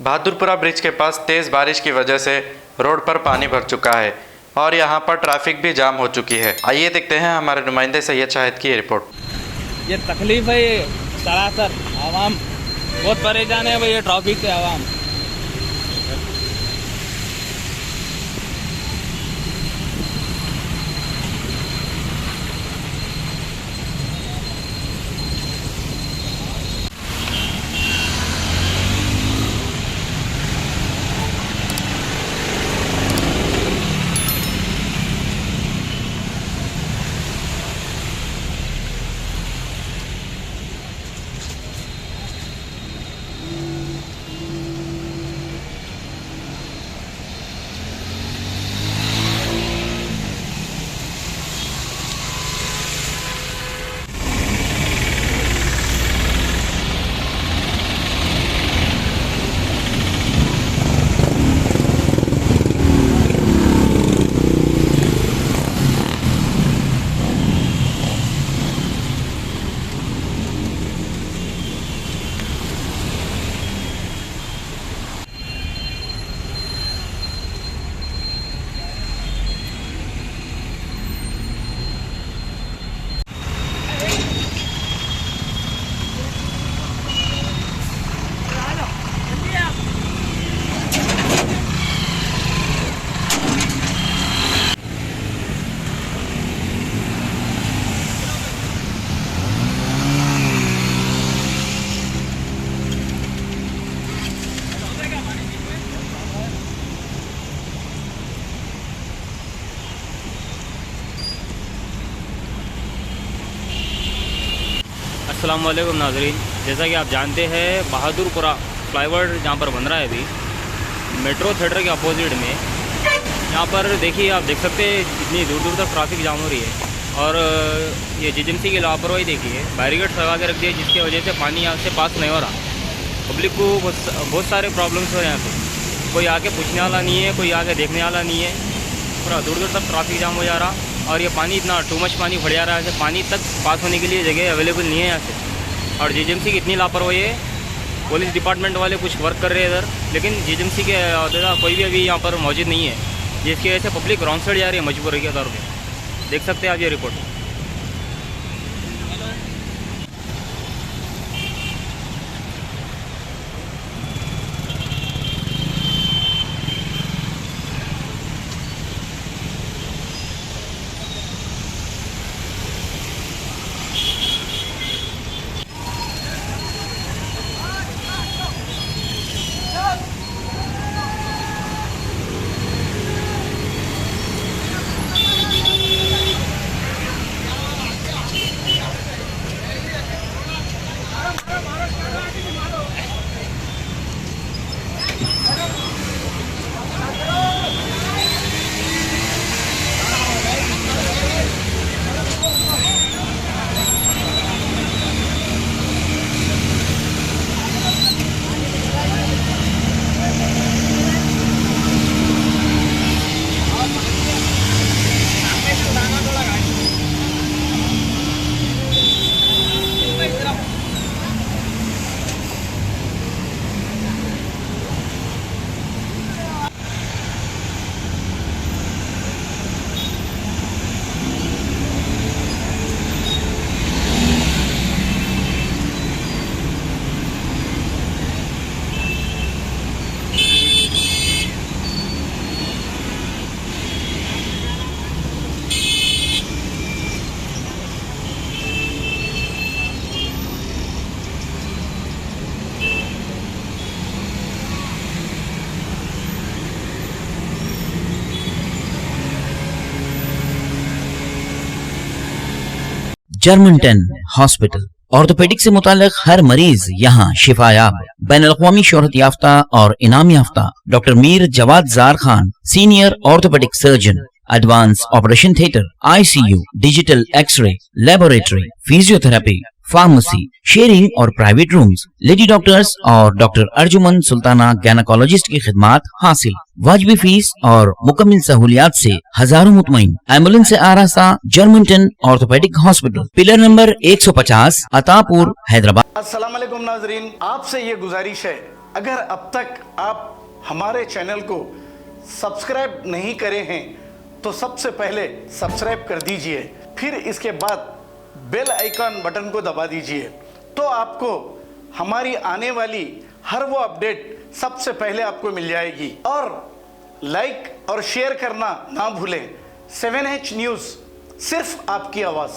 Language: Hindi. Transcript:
बहादुरपुरा ब्रिज के पास तेज़ बारिश की वजह से रोड पर पानी भर चुका है और यहाँ पर ट्रैफिक भी जाम हो चुकी है। आइए देखते हैं हमारे नुमाइंदे सैयद शाहिद की रिपोर्ट। ये तकलीफ है, ये सरासर आवाम बहुत परेशान है भाई, ये ट्रैफिक से आवाम। अस्सलाम वालेकुम नाज़रीन, जैसा कि आप जानते हैं बहादुरपुरा फ्लाईओवर जहाँ पर बन रहा है अभी मेट्रो थिएटर के अपोजिट में, यहाँ पर देखिए आप देख सकते हैं इतनी दूर दूर तक ट्रैफिक जाम हो रही है। और ये जीएमसी की लापरवाही देखिए, बैरिकेड्स लगा के रख दिए जिसकी वजह से पानी यहाँ से पास नहीं हो रहा। पब्लिक को बहुत सारे प्रॉब्लम्स हो रहे हैं यहाँ पे, कोई आके पूछने वाला नहीं है, कोई आके देखने वाला नहीं है। पूरा दूर दूर तक ट्रैफिक जाम हो जा रहा और ये पानी इतना टू मच पानी भर जा रहा है, पानी तक पास होने के लिए जगह अवेलेबल नहीं है यहाँ से। और जीएमसी की इतनी लापरवाही है, पुलिस डिपार्टमेंट वाले कुछ वर्क कर रहे हैं इधर, लेकिन जीएमसी के कोई भी अभी यहाँ पर मौजूद नहीं है, जिसकी वजह से पब्लिक रॉन्ग साइड जा रही है मजबूरी के तौर पर। देख सकते हैं आप ये रिपोर्ट। जर्मनटन हॉस्पिटल ऑर्थोपेडिक से मुताल्लिक हर मरीज यहाँ शिफायाब। बैनुल-अक़वामी शोहरत याफ्ता और इनाम याफ्ता doctor Mir Jawad Jar Khan, senior orthopaedic surgeon, advance operation theatre, ICU, digital X ray, laboratory, physiotherapy, pharmacy, sharing और प्राइवेट रूम्स, लेडी डॉक्टर्स और डॉक्टर अर्जुमन सुल्ताना गैनकोलॉजिस्ट की खिदमात हासिल। वाजिबी फीस और मुकम्मल सहूलियात से हजारों मुतमईन। एम्बुलेंस से आरास्ता Germanton orthopaedic hospital, pillar number 150, Attapur, Hyderabad. अस्सलाम वालेकुम नाजरीन, आपसे ये गुजारिश है अगर अब तक आप हमारे चैनल को सब्सक्राइब नहीं करे हैं तो सबसे पहले सब्सक्राइब कर दीजिए, फिर इसके बाद बेल आइकन बटन को दबा दीजिए, तो आपको हमारी आने वाली हर वो अपडेट सबसे पहले आपको मिल जाएगी। और लाइक और शेयर करना ना भूलें। 7H न्यूज़, सिर्फ आपकी आवाज़।